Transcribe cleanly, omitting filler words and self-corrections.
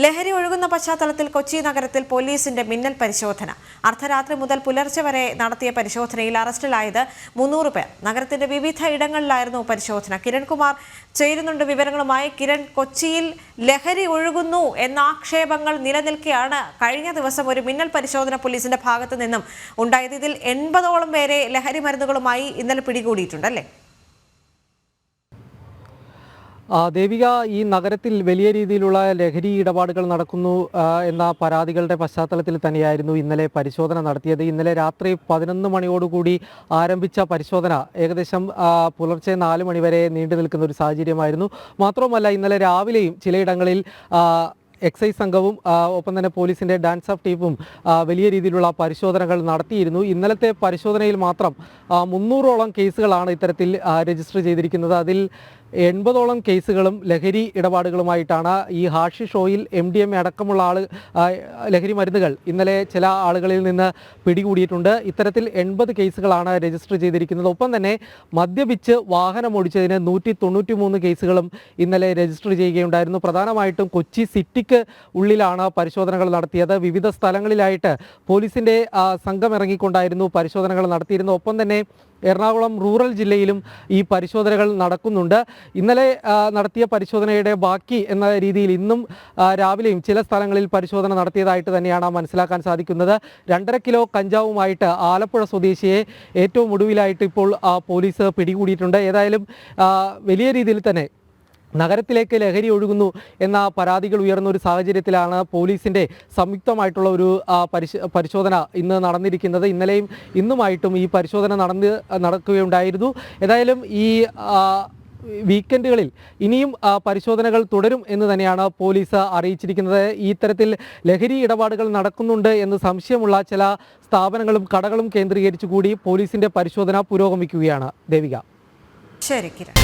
ലഹരി ഒഴുകുന്ന പശ്ചാത്തലത്തിൽ കൊച്ചി നഗരത്തിൽ പോലീസിന്റെ മിന്നൽ പരിശോധന. അർദ്ധരാത്രി മുതൽ പുലർച്ചെ വരെ നടത്തിയ പരിശോധനയിൽ അറസ്റ്റിലായത് 300 പേർ. നഗരത്തിന്റെ വിവിധ ഇടങ്ങളിലായിരുന്നു പരിശോധന. കിരൺകുമാർ ചേരുന്നുണ്ട് വിവരങ്ങളുമായി. കിരൺ, കൊച്ചിയിൽ ലഹരി ഒഴുകുന്നു എന്ന ആക്ഷേപങ്ങൾ നിലനിൽക്കെയാണ് കഴിഞ്ഞ ദിവസം ഒരു മിന്നൽ പരിശോധന പോലീസിന്റെ ഭാഗത്തു നിന്നും ഉണ്ടായത്. ഇതിൽ 80ഓളം പേരെ ലഹരി മരുന്നുകളുമായി ഇന്നലെ പിടികൂടിയിട്ടുണ്ടല്ലേ? ദേവിക, ഈ നഗരത്തിൽ വലിയ രീതിയിലുള്ള ലഹരി ഇടപാടുകൾ നടക്കുന്നു എന്ന പരാതികളുടെ പശ്ചാത്തലത്തിൽ തന്നെയായിരുന്നു ഇന്നലെ പരിശോധന നടത്തിയത്. ഇന്നലെ രാത്രി 11 മണിയോടുകൂടി ആരംഭിച്ച പരിശോധന ഏകദേശം പുലർച്ചെ 4 മണി വരെ നീണ്ടു നിൽക്കുന്ന ഒരു സാഹചര്യമായിരുന്നു. മാത്രമല്ല, ഇന്നലെ രാവിലെയും ചിലയിടങ്ങളിൽ എക്സൈസ് സംഘവും ഒപ്പം തന്നെ പോലീസിൻ്റെ ഡാൻസ് ഓഫ് ടീമും വലിയ രീതിയിലുള്ള പരിശോധനകൾ നടത്തിയിരുന്നു. ഇന്നലത്തെ പരിശോധനയിൽ മാത്രം 300ഓളം കേസുകളാണ് ഇത്തരത്തിൽ രജിസ്റ്റർ ചെയ്തിരിക്കുന്നത്. അതിൽ 80ഓളം കേസുകളും ലഹരി ഇടപാടുകളുമായിട്ടാണ്. ഈ ഹാഷിഷ് ഓയിൽ, MDMA അടക്കമുള്ള ലഹരി മരുന്നുകൾ ഇന്നലെ ചില ആളുകളിൽ നിന്ന് പിടികൂടിയിട്ടുണ്ട്. ഇത്തരത്തിൽ 80 കേസുകളാണ് രജിസ്റ്റർ ചെയ്തിരിക്കുന്നത്. ഒപ്പം തന്നെ മദ്യപിച്ച് വാഹനമോടിച്ചതിന് 193 കേസുകളും ഇന്നലെ രജിസ്റ്റർ ചെയ്യുകയുണ്ടായിരുന്നു. പ്രധാനമായിട്ടും കൊച്ചി സിറ്റിക്ക് ഉള്ളിലാണ് പരിശോധനകൾ നടത്തിയത്. വിവിധ സ്ഥലങ്ങളിലായിട്ട് പോലീസിൻ്റെ സംഘം ഇറങ്ങിക്കൊണ്ടായിരുന്നു പരിശോധനകൾ നടത്തിയിരുന്നത്. ഒപ്പം തന്നെ എറണാകുളം റൂറൽ ജില്ലയിലും ഈ പരിശോധനകൾ നടക്കുന്നുണ്ട്. ഇന്നലെ നടത്തിയ പരിശോധനയുടെ ബാക്കി എന്ന രീതിയിൽ ഇന്നും രാവിലെയും ചില സ്ഥലങ്ങളിൽ പരിശോധന നടത്തിയതായിട്ട് തന്നെയാണ് മനസ്സിലാക്കാൻ സാധിക്കുന്നത്. 2.5 കിലോ കഞ്ചാവുമായിട്ട് ആലപ്പുഴ സ്വദേശിയെ ഏറ്റവും ഒടുവിലായിട്ട് ഇപ്പോൾ പോലീസ് പിടികൂടിയിട്ടുണ്ട്. ഏതായാലും വലിയ രീതിയിൽ തന്നെ നഗരത്തിലേക്ക് ലഹരി ഒഴുകുന്നു എന്ന പരാതികൾ ഉയർന്ന ഒരു സാഹചര്യത്തിലാണ് പോലീസിൻ്റെ സംയുക്തമായിട്ടുള്ള ഒരു പരിശോധന ഇന്ന് നടന്നിരിക്കുന്നത്. ഇന്നലെയും ഇന്നുമായിട്ടും ഈ പരിശോധന നടക്കുകയുണ്ടായിരുന്നു. ഏതായാലും ഈ വീക്കെൻഡുകളിൽ ഇനിയും പരിശോധനകൾ തുടരും എന്ന് തന്നെയാണ് പോലീസ് അറിയിച്ചിരിക്കുന്നത്. ഈ തരത്തിൽ ലഹരി ഇടപാടുകൾ നടക്കുന്നുണ്ട് എന്ന് സംശയമുള്ള ചില സ്ഥാപനങ്ങളും കടകളും കേന്ദ്രീകരിച്ചു കൂടി പോലീസിൻ്റെ പരിശോധന പുരോഗമിക്കുകയാണ്. ദേവിക. ശരി കിരൺ.